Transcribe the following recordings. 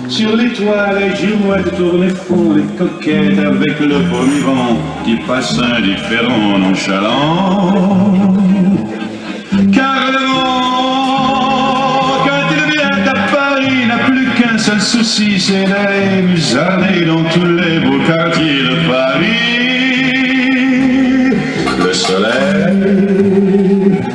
Sur les toits, les girouettes tournent et font les coquettes avec le premier vent qui passe indifférent, nonchalant. Car le vent, quand il vient à Paris, n'a plus qu'un seul souci, c'est d'aller musarder dans tous les beaux quartiers de Paris. Le soleil,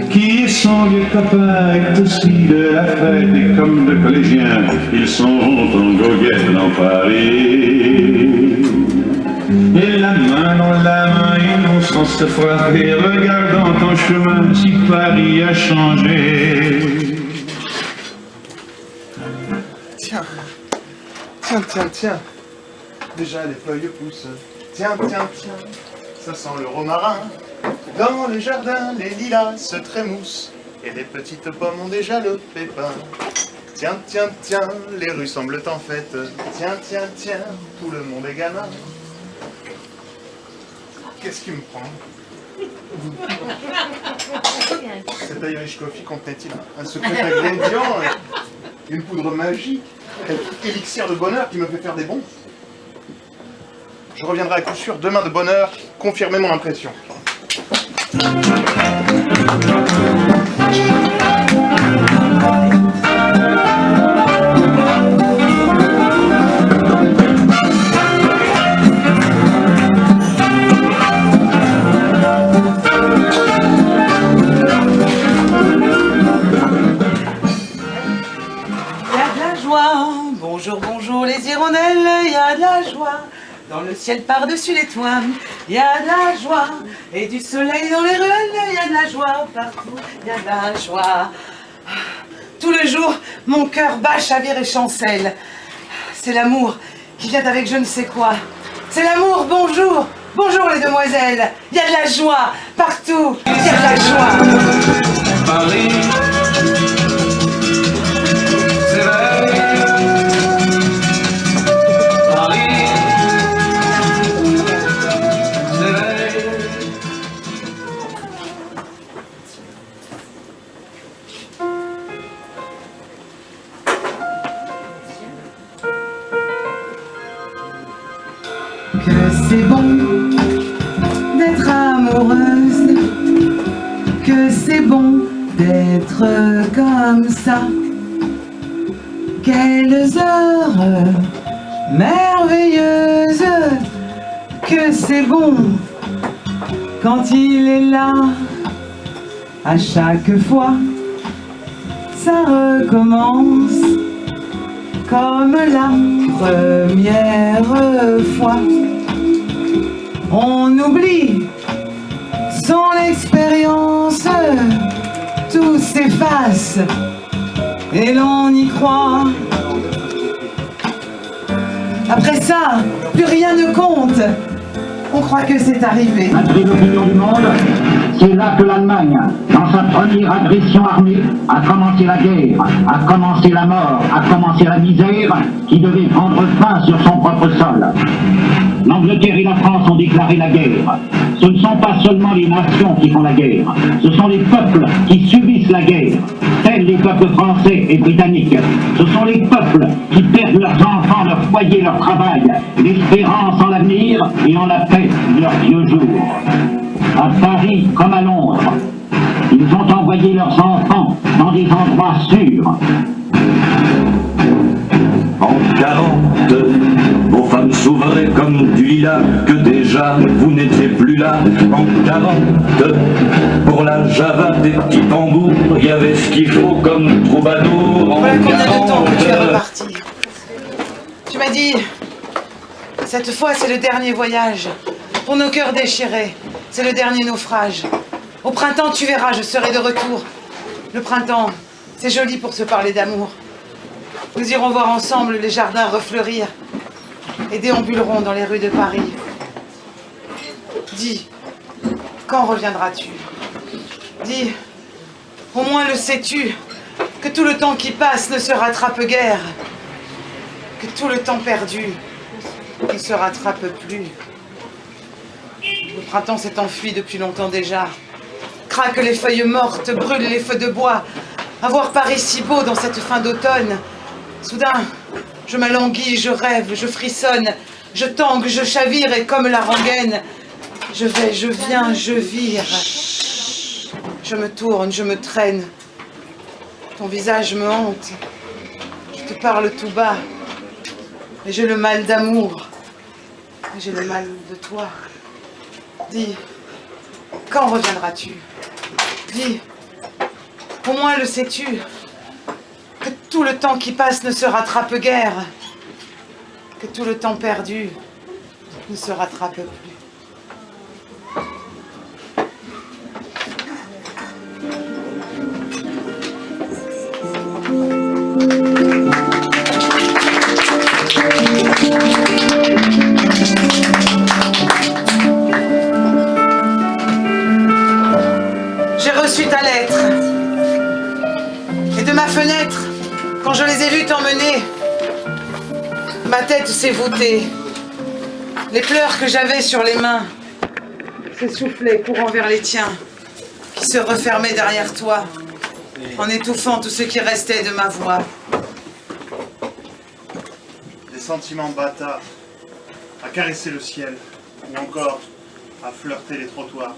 qui est son vieux copain, est aussi de la fête et comme de collégiens, ils s'en vont en goguette dans Paris. Et la main dans la main, ils vont sans se frapper, regardant en chemin si Paris a changé. Tiens, déjà les feuilles poussent. Tiens, ça sent le romarin. Dans le jardin, les lilas se trémoussent et les petites pommes ont déjà le pépin. Tiens, les rues semblent en fête. Tiens, tout le monde est gamin. Qu'est-ce qui me prend? Cet Irish Coffee contenait-il un secret ingrédient, une poudre magique, un élixir de bonheur qui me fait faire des bonds? Je reviendrai à coup sûr demain de bonne heure, confirmer mon impression. Bonjour les hirondelles, il y a de la joie. Dans le ciel par-dessus les toits, il y a de la joie. Et du soleil dans les ruelles, il y a de la joie. Partout, il y a de la joie. Tout le jour, mon cœur bat, chavire et chancelle. C'est l'amour qui vient avec je ne sais quoi. C'est l'amour, bonjour les demoiselles. Il y a de la joie, partout, il y a de la joie. Paris, s'éveille. Paris, s'éveille. Que c'est bon d'être amoureuse, que c'est bon d'être comme ça. Quelles heures merveilleuses, que c'est bon quand il est là. À chaque fois, ça recommence comme la première fois. On oublie son expérience, tout s'efface et l'on y croit. Après ça, plus rien ne compte. On croit que c'est arrivé. Malgré l'opinion du monde, c'est là que l'Allemagne, dans sa première agression armée, a commencé la guerre, a commencé la mort, a commencé la misère qui devait prendre fin sur son propre sol. L'Angleterre et la France ont déclaré la guerre. Ce ne sont pas seulement les nations qui font la guerre, ce sont les peuples qui subissent la guerre, tels les peuples français et britanniques. Ce sont les peuples qui perdent leurs enfants, leur foyer, leur travail, l'espérance en l'avenir et en la paix de leurs vieux jours. À Paris comme à Londres, ils ont envoyé leurs enfants dans des endroits sûrs. En 40, vos femmes s'ouvraient comme du lilas, que déjà vous n'étiez plus là. En 40, pour la java des petits tambours, il y avait ce qu'il faut comme troubadour. En Voilà combien de temps que tu es 40, reparti. Tu m'as dit, cette fois c'est le dernier voyage. Pour nos cœurs déchirés, c'est le dernier naufrage. Au printemps, tu verras, je serai de retour. Le printemps, c'est joli pour se parler d'amour. Nous irons voir ensemble les jardins refleurir et déambulerons dans les rues de Paris. Dis, quand reviendras-tu? Dis, au moins le sais-tu, que tout le temps qui passe ne se rattrape guère, que tout le temps perdu ne se rattrape plus. Le printemps s'est enfui depuis longtemps déjà. Craquent les feuilles mortes, brûlent les feux de bois. À voir Paris si beau dans cette fin d'automne, Soudain, je m'alanguis, je rêve, je frissonne, je tangue, je chavire et comme la rengaine, je vais, je viens, je vire. Je me tourne, je me traîne. Ton visage me hante. Je te parle tout bas. Et j'ai le mal d'amour. Et j'ai le mal de toi. Dis, quand reviendras-tu? Dis, au moins le sais-tu, que tout le temps qui passe ne se rattrape guère, que tout le temps perdu ne se rattrape plus. J'ai reçu ta lettre. Et de ma fenêtre, quand je les ai vus t'emmener, ma tête s'est voûtée. Les pleurs que j'avais sur les mains s'essoufflaient courant vers les tiens, qui se refermaient derrière toi, en étouffant tout ce qui restait de ma voix. Des sentiments bâtards, à caresser le ciel, ou encore à flirter les trottoirs,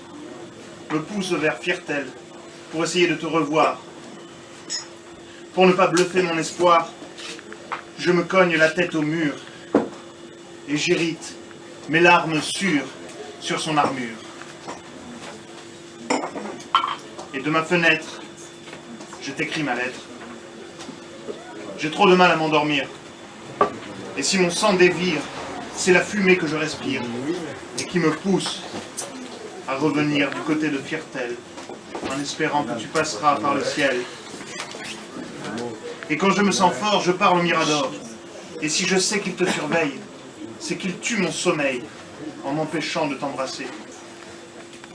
me poussent vers Firtel pour essayer de te revoir. Pour ne pas bluffer mon espoir, je me cogne la tête au mur et j'irrite mes larmes sûres sur son armure. Et de ma fenêtre, je t'écris ma lettre. J'ai trop de mal à m'endormir. Et si mon sang dévire, c'est la fumée que je respire et qui me pousse à revenir du côté de Firtel en espérant que tu passeras par le ciel. Et quand je me sens fort, je parle au Mirador. Et si je sais qu'il te surveille, c'est qu'il tue mon sommeil en m'empêchant de t'embrasser,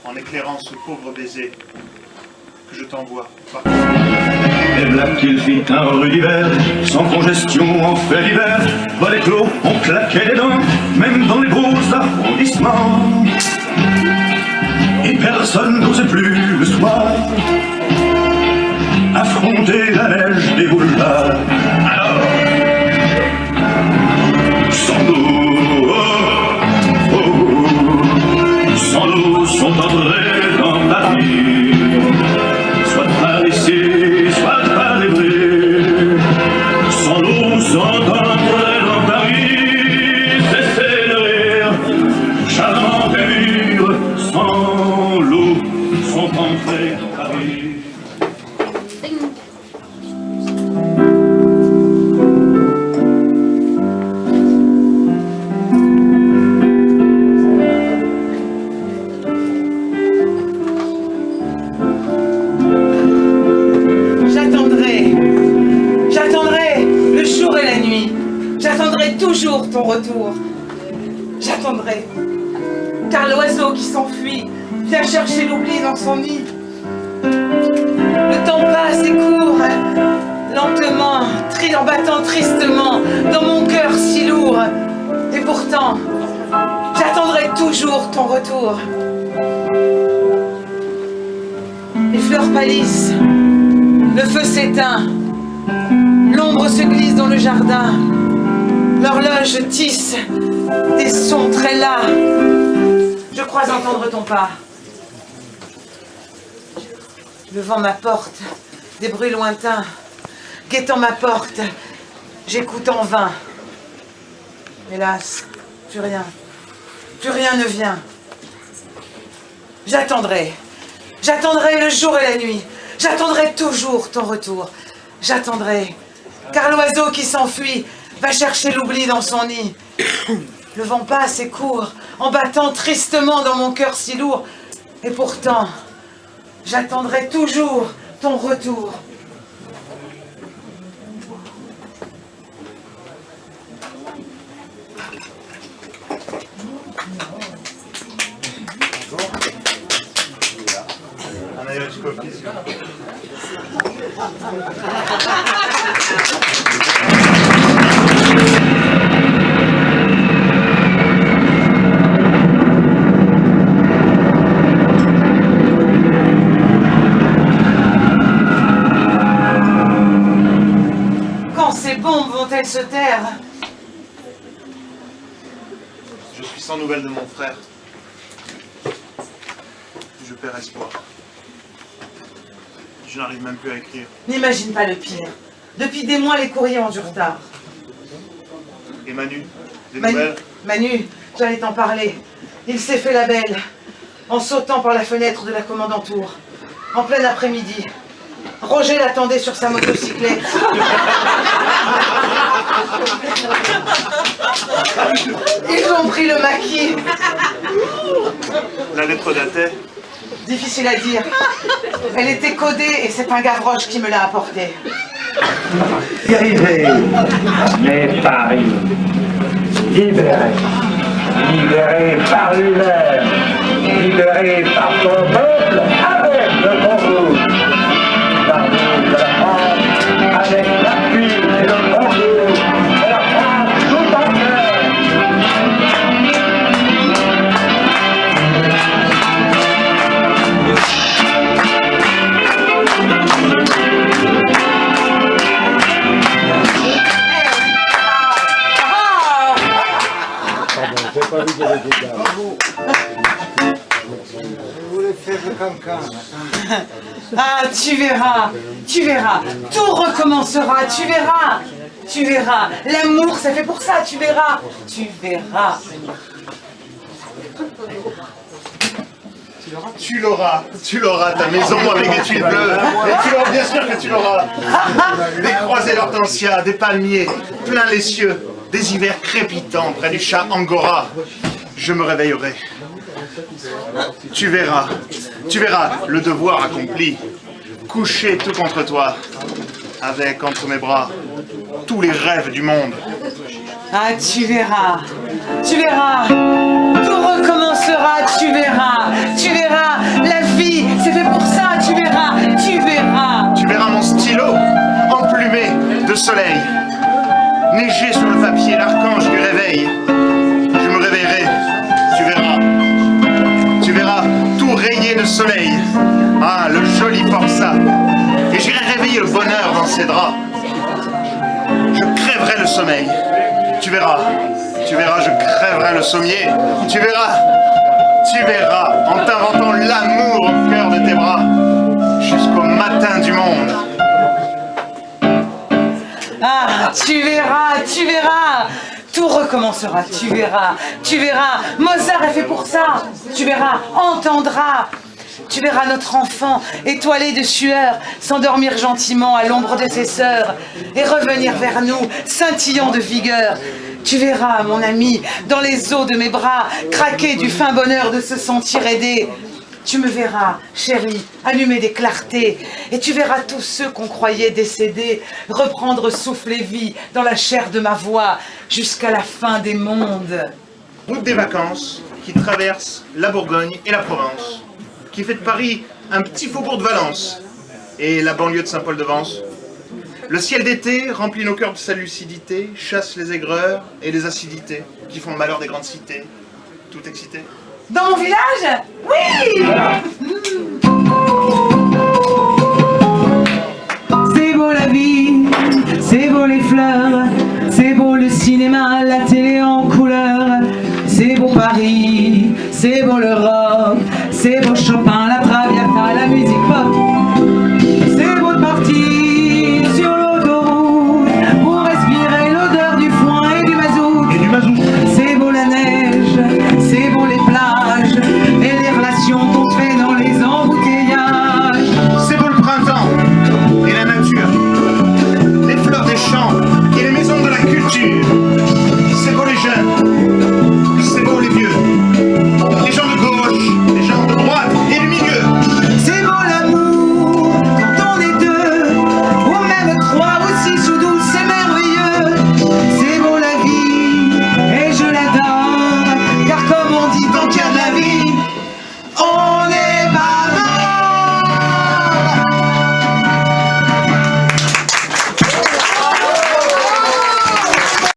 en éclairant ce pauvre baiser que je t'envoie. Et là qu'il fit un rue d'hiver, sans congestion en fait d'hiver, volets clos, on claquait des dents, même dans les beaux arrondissements. Et personne n'osait plus le soir affronter la neige des boulevards. Alors, sans nous, sans nous sont entrés dans Paris, soit par ici, soit par les bruits. Sans nous sont entrés dans Paris, cessez de rire, chaland et mûr, sans loup sont entrés dans Paris. Toujours ton retour. J'attendrai. Car l'oiseau qui s'enfuit vient chercher l'oubli dans son nid. Le temps passe et court, lentement, en battant tristement dans mon cœur si lourd. Et pourtant, j'attendrai toujours ton retour. Les fleurs pâlissent, le feu s'éteint, l'ombre se glisse dans le jardin. L'horloge tisse des sons très las. Je crois entendre ton pas. Devant ma porte, des bruits lointains. Guettant ma porte, j'écoute en vain. Hélas, plus rien ne vient. J'attendrai le jour et la nuit. J'attendrai toujours ton retour. J'attendrai, car l'oiseau qui s'enfuit va chercher l'oubli dans son nid. Le vent passe et court, en battant tristement dans mon cœur si lourd. Et pourtant, j'attendrai toujours ton retour. pourrait se taire. Je suis sans nouvelles de mon frère. Je perds espoir. Je n'arrive même plus à écrire. N'imagine pas le pire. Depuis des mois, les courriers ont du retard. Et Manu, des nouvelles? Manu, j'allais t'en parler. Il s'est fait la belle, en sautant par la fenêtre de la commandantour, en plein après-midi. Roger l'attendait sur sa motocyclette. Ils ont pris le maquis. La lettre datait. Difficile à dire. Elle était codée et c'est un Gavroche qui me l'a apportée. Dérivé, mais Paris, libéré, libéré par lui-même, libéré par son peuple, avec le concours, l'armée de la France, avec l'appui et le concours de la France tout entière. Ah, tu verras, tout recommencera, tu verras, l'amour c'est fait pour ça, tu verras. Tu l'auras, ta maison avec des tuiles bleues. Et tu l'auras, bien sûr que tu l'auras. Des croisées d'hortensia, des palmiers, plein les cieux, des hivers crépitants près du chat Angora. Je me réveillerai. Tu verras, le devoir accompli. Couché tout contre toi, avec entre mes bras tous les rêves du monde. Ah, tu verras, tout recommencera, tu verras, la vie, c'est fait pour ça, tu verras. Tu verras mon stylo, emplumé de soleil, neiger sur le papier, l'archange du réveil. Je me réveillerai, tu verras, tout rayé de soleil. Ah, le joli forçat. Et j'irai réveiller le bonheur dans ses draps. Je crèverai le sommeil. Tu verras, je crèverai le sommier. Tu verras, en t'inventant l'amour au cœur de tes bras, jusqu'au matin du monde. Ah, tu verras, tout recommencera, tu verras, Mozart est fait pour ça, tu verras, entendras. Tu verras notre enfant, étoilé de sueur, s'endormir gentiment à l'ombre de ses sœurs et revenir vers nous, scintillant de vigueur. Tu verras, mon ami, dans les eaux de mes bras, craquer du fin bonheur de se sentir aidé. Tu me verras, chérie, allumer des clartés, et tu verras tous ceux qu'on croyait décédés reprendre souffle et vie dans la chair de ma voix jusqu'à la fin des mondes. Route des vacances qui traverse la Bourgogne et la Provence, qui fait de Paris un petit faubourg de Valence et la banlieue de Saint-Paul-de-Vence. Le ciel d'été remplit nos cœurs de sa lucidité, chasse les aigreurs et les acidités qui font le malheur des grandes cités, tout excité. Dans mon village? Oui!